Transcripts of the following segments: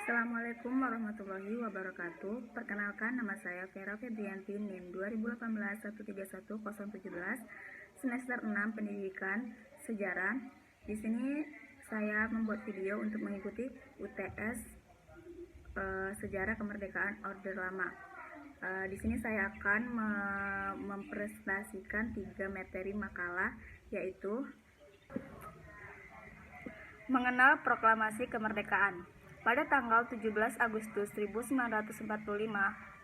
Assalamualaikum warahmatullahi wabarakatuh. Perkenalkan, nama saya Vera Febrianti, NIM 2018 semester 6 Pendidikan Sejarah. Di sini saya membuat video untuk mengikuti UTS Sejarah Kemerdekaan Orde Lama. Di sini saya akan mempresentasikan 3 materi makalah, yaitu mengenal proklamasi kemerdekaan. Pada tanggal 17 Agustus 1945,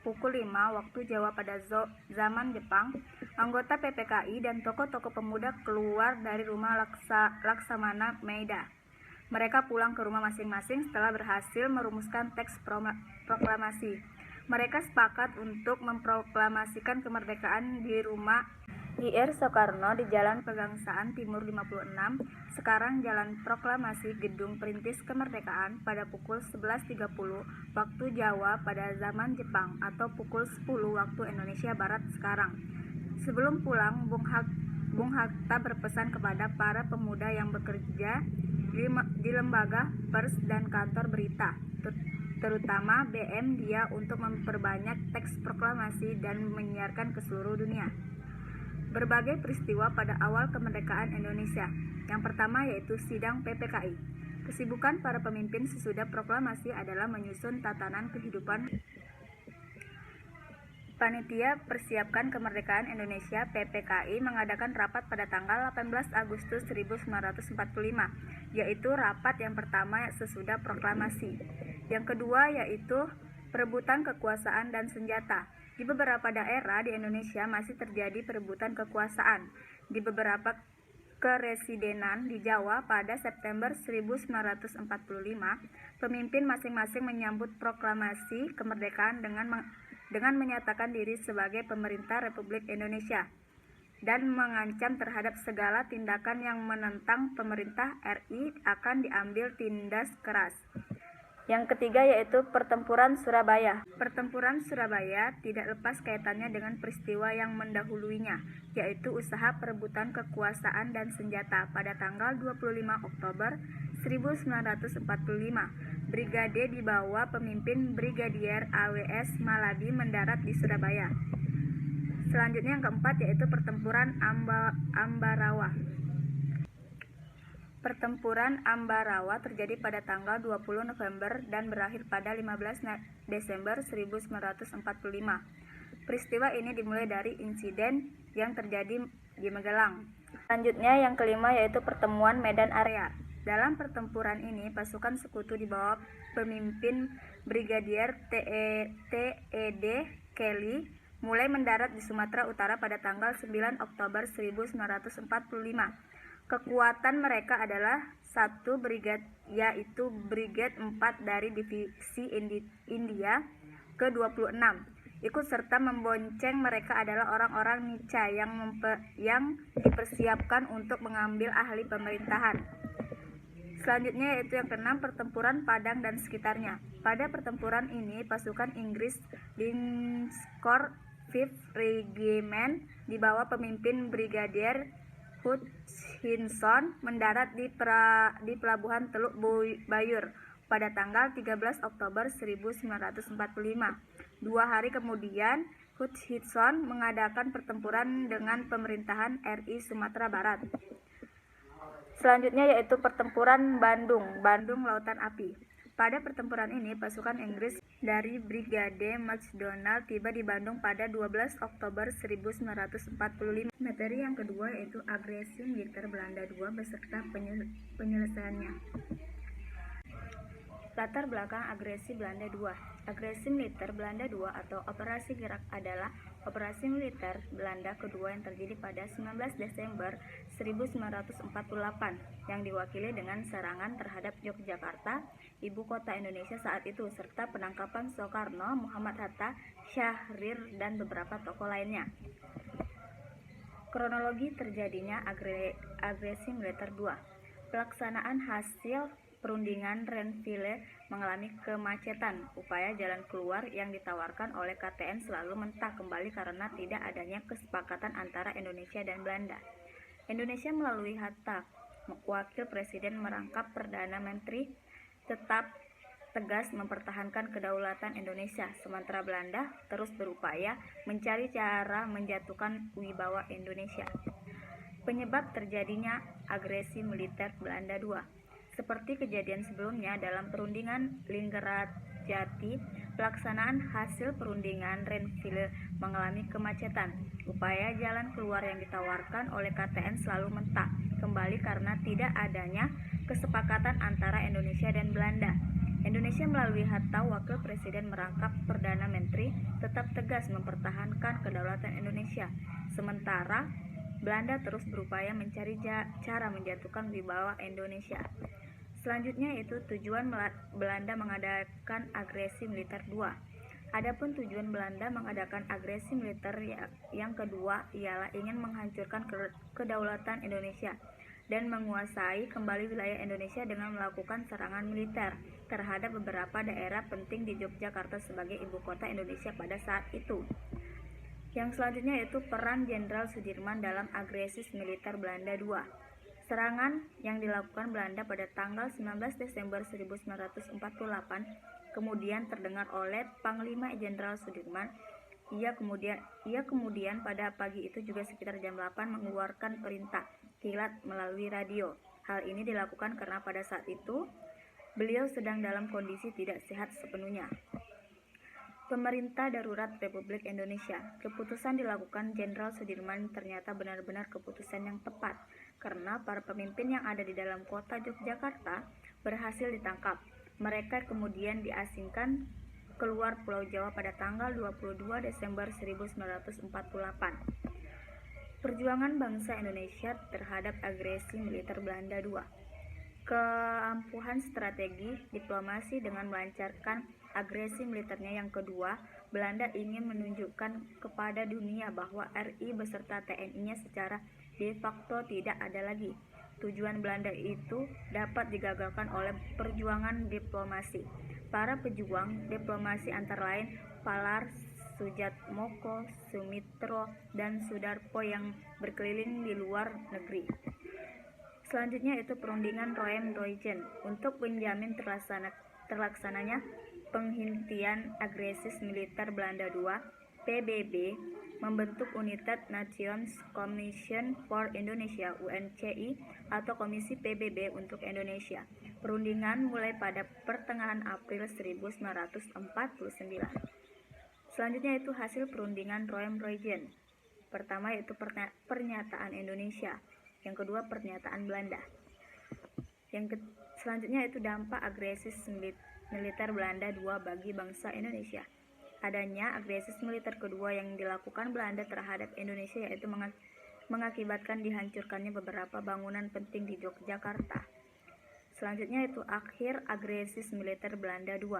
pukul 5 waktu Jawa pada zaman Jepang, anggota PPKI dan tokoh-tokoh pemuda keluar dari rumah Laksamana Maeda. Mereka pulang ke rumah masing-masing setelah berhasil merumuskan teks proklamasi. Mereka sepakat untuk memproklamasikan kemerdekaan di rumah Ir Soekarno di Jalan Pegangsaan Timur 56, sekarang Jalan Proklamasi Gedung Perintis Kemerdekaan, pada pukul 11.30 waktu Jawa pada zaman Jepang atau pukul 10 waktu Indonesia Barat sekarang. Sebelum pulang, Bung Hatta berpesan kepada para pemuda yang bekerja di lembaga pers dan kantor berita, terutama BM dia, untuk memperbanyak teks proklamasi dan menyiarkan ke seluruh dunia. Berbagai peristiwa pada awal kemerdekaan Indonesia. Yang pertama yaitu sidang PPKI. Kesibukan para pemimpin sesudah proklamasi adalah menyusun tatanan kehidupan. Panitia Persiapkan Kemerdekaan Indonesia (PPKI) mengadakan rapat pada tanggal 18 Agustus 1945, yaitu rapat yang pertama sesudah proklamasi. Yang kedua yaitu perebutan kekuasaan dan senjata. Di beberapa daerah di Indonesia masih terjadi perebutan kekuasaan. Di beberapa keresidenan di Jawa pada September 1945, pemimpin masing-masing menyambut proklamasi kemerdekaan dengan menyatakan diri sebagai pemerintah Republik Indonesia dan mengancam terhadap segala tindakan yang menentang pemerintah RI akan diambil tindas keras. Yang ketiga yaitu Pertempuran Surabaya. Pertempuran Surabaya tidak lepas kaitannya dengan peristiwa yang mendahuluinya, yaitu usaha perebutan kekuasaan dan senjata pada tanggal 25 Oktober 1945. Brigade di bawah pemimpin Brigadier AWS Maladi mendarat di Surabaya. Selanjutnya yang keempat yaitu Pertempuran Ambarawa. Pertempuran Ambarawa terjadi pada tanggal 20 November dan berakhir pada 15 Desember 1945. Peristiwa ini dimulai dari insiden yang terjadi di Magelang. Selanjutnya yang kelima yaitu Pertemuan Medan Area. Dalam pertempuran ini, pasukan sekutu di bawah pemimpin Brigadier T.E.D. Kelly mulai mendarat di Sumatera Utara pada tanggal 9 Oktober 1945. Kekuatan mereka adalah satu brigade, yaitu Brigade 4 dari Divisi India ke-26. Ikut serta membonceng mereka adalah orang-orang Nica yang dipersiapkan untuk mengambil ahli pemerintahan. Selanjutnya yaitu yang keenam, Pertempuran Padang dan sekitarnya. Pada pertempuran ini, pasukan Inggris Lincoln 5th Regiment di bawah pemimpin Brigadier Hutchinson mendarat di pelabuhan Teluk Bayur pada tanggal 13 Oktober 1945. 2 hari kemudian, Hutchinson mengadakan pertempuran dengan pemerintahan RI Sumatera Barat. Selanjutnya yaitu Pertempuran Bandung Lautan Api. Pada pertempuran ini, pasukan Inggris dari Brigade McDonald tiba di Bandung pada 12 Oktober 1945. Materi yang kedua yaitu Agresi Militer Belanda II beserta penyelesaiannya. Latar belakang agresi Belanda II. Agresi militer Belanda II atau Operasi Gerak adalah operasi militer Belanda kedua yang terjadi pada 19 Desember 1948 yang diwakili dengan serangan terhadap Yogyakarta, ibu kota Indonesia saat itu, serta penangkapan Soekarno, Muhammad Hatta, Syahrir, dan beberapa tokoh lainnya. Kronologi terjadinya agresi militer II. Pelaksanaan hasil perundingan Renville mengalami kemacetan. Upaya jalan keluar yang ditawarkan oleh KTN selalu mentah kembali karena tidak adanya kesepakatan antara Indonesia dan Belanda. Indonesia melalui Hatta, wakil presiden, merangkap Perdana Menteri tetap tegas mempertahankan kedaulatan Indonesia, sementara Belanda terus berupaya mencari cara menjatuhkan wibawa Indonesia. Penyebab terjadinya agresi militer Belanda II. Seperti kejadian sebelumnya dalam perundingan Linggarjati, pelaksanaan hasil perundingan Renville mengalami kemacetan. Upaya jalan keluar yang ditawarkan oleh KTN selalu mentak kembali karena tidak adanya kesepakatan antara Indonesia dan Belanda. Indonesia melalui Hatta, Wakil Presiden merangkap Perdana Menteri, tetap tegas mempertahankan kedaulatan Indonesia. Sementara Belanda terus berupaya mencari cara menjatuhkan wibawa Indonesia. Selanjutnya itu tujuan Belanda mengadakan agresi militer II. Adapun tujuan Belanda mengadakan agresi militer yang kedua ialah ingin menghancurkan kedaulatan Indonesia dan menguasai kembali wilayah Indonesia dengan melakukan serangan militer terhadap beberapa daerah penting di Yogyakarta sebagai ibu kota Indonesia pada saat itu. Yang selanjutnya yaitu peran Jenderal Sudirman dalam agresi militer Belanda II. Serangan yang dilakukan Belanda pada tanggal 19 Desember 1948 kemudian terdengar oleh Panglima Jenderal Sudirman. Ia kemudian pada pagi itu juga sekitar jam 8 mengeluarkan perintah kilat melalui radio. Hal ini dilakukan karena pada saat itu beliau sedang dalam kondisi tidak sehat sepenuhnya. Pemerintah Darurat Republik Indonesia. Keputusan dilakukan Jenderal Sudirman ternyata benar-benar keputusan yang tepat karena para pemimpin yang ada di dalam kota Yogyakarta berhasil ditangkap. Mereka kemudian diasingkan keluar Pulau Jawa pada tanggal 22 Desember 1948. Perjuangan bangsa Indonesia terhadap agresi militer Belanda II. Keampuhan strategi diplomasi dengan melancarkan agresi militernya yang kedua, Belanda ingin menunjukkan kepada dunia bahwa RI beserta TNI-nya secara de facto tidak ada lagi. Tujuan Belanda itu dapat digagalkan oleh perjuangan diplomasi. Para pejuang diplomasi antara lain Palar, Sujatmoko, Sumitro, dan Sudarpo yang berkeliling di luar negeri. Selanjutnya itu perundingan Roem-Roygen untuk menjamin terlaksananya penghentian agresi militer Belanda II. PBB membentuk United Nations Commission for Indonesia (UNCI) atau Komisi PBB untuk Indonesia. Perundingan mulai pada pertengahan April 1949. Selanjutnya itu hasil perundingan Roem-Roygen. Pertama yaitu pernyataan Indonesia. Yang kedua pernyataan Belanda. Selanjutnya itu dampak agresi militer Belanda II bagi bangsa Indonesia. Adanya agresi militer kedua yang dilakukan Belanda terhadap Indonesia yaitu mengakibatkan dihancurkannya beberapa bangunan penting di Yogyakarta. Selanjutnya itu akhir agresi militer Belanda II.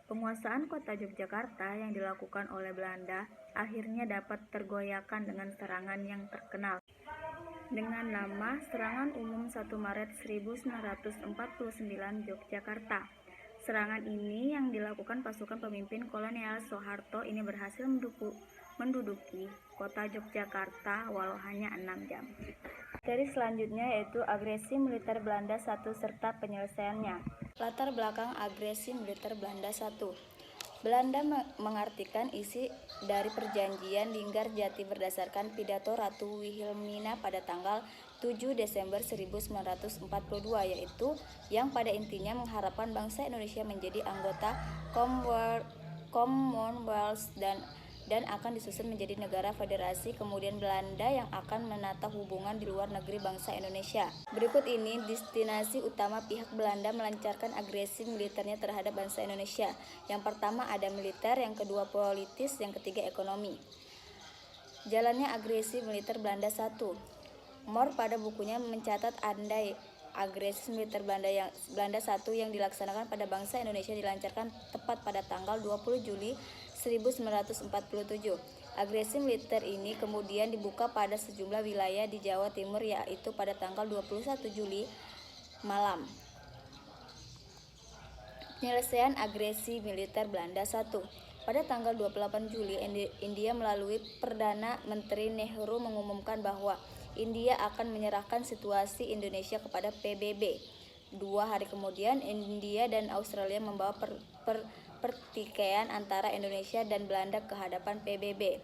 Penguasaan kota Yogyakarta yang dilakukan oleh Belanda akhirnya dapat tergoyahkan dengan serangan yang terkenal dengan nama Serangan Umum 1 Maret 1949 Yogyakarta. Serangan ini yang dilakukan pasukan pemimpin kolonial Soeharto ini berhasil menduduki kota Yogyakarta walau hanya 6 jam. Materi selanjutnya yaitu agresi militer Belanda I serta penyelesaiannya. Latar belakang agresi militer Belanda I. Belanda mengartikan isi dari perjanjian Linggarjati berdasarkan pidato Ratu Wilhelmina pada tanggal 7 Desember 1942 yaitu yang pada intinya mengharapkan bangsa Indonesia menjadi anggota Commonwealth dan akan disusun menjadi negara federasi, kemudian Belanda yang akan menata hubungan di luar negeri bangsa Indonesia. Berikut ini destinasi utama pihak Belanda melancarkan agresi militernya terhadap bangsa Indonesia. Yang pertama ada militer, yang kedua politis, yang ketiga ekonomi. Jalannya agresi militer Belanda I. Moore pada bukunya mencatat andai agresi militer Belanda I yang dilaksanakan pada bangsa Indonesia dilancarkan tepat pada tanggal 20 Juli 1947. Agresi militer ini kemudian dibuka pada sejumlah wilayah di Jawa Timur yaitu pada tanggal 21 Juli malam. Penyelesaian agresi militer Belanda I. Pada tanggal 28 Juli, India melalui Perdana Menteri Nehru mengumumkan bahwa India akan menyerahkan situasi Indonesia kepada PBB. 2 hari kemudian, India dan Australia membawa pertikaian antara Indonesia dan Belanda ke hadapan PBB.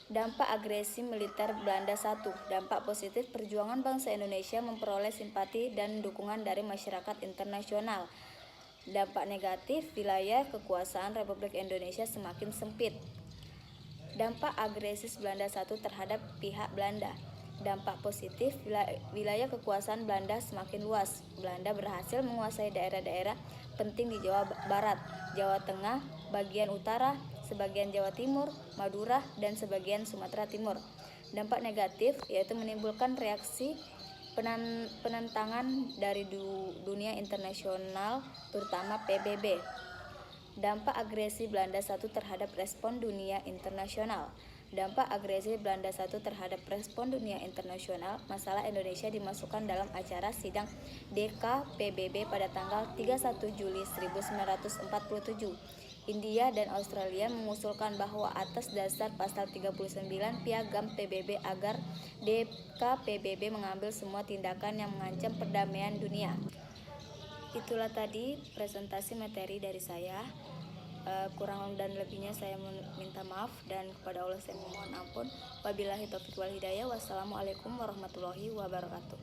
Dampak agresi militer Belanda 1. Dampak positif, perjuangan bangsa Indonesia memperoleh simpati dan dukungan dari masyarakat internasional. Dampak negatif, wilayah kekuasaan Republik Indonesia semakin sempit. Dampak agresif Belanda 1 terhadap pihak Belanda. Dampak positif, wilayah kekuasaan Belanda semakin luas. Belanda berhasil menguasai daerah-daerah penting di Jawa Barat, Jawa Tengah, bagian utara, sebagian Jawa Timur, Madura, dan sebagian Sumatera Timur. Dampak negatif yaitu menimbulkan reaksi penentangan dari dunia internasional, terutama PBB. Dampak agresi Belanda 1 terhadap respon dunia internasional. Dampak agresi Belanda 1 terhadap respon dunia internasional, masalah Indonesia dimasukkan dalam acara sidang DKPBB pada tanggal 31 Juli 1947. India dan Australia mengusulkan bahwa atas dasar pasal 39 Piagam PBB agar DKPBB mengambil semua tindakan yang mengancam perdamaian dunia. Itulah tadi presentasi materi dari saya. Kurang dan lebihnya saya minta maaf, dan kepada Allah saya memohon ampun. Wabillahi taufiq wal hidayah. Wassalamualaikum warahmatullahi wabarakatuh.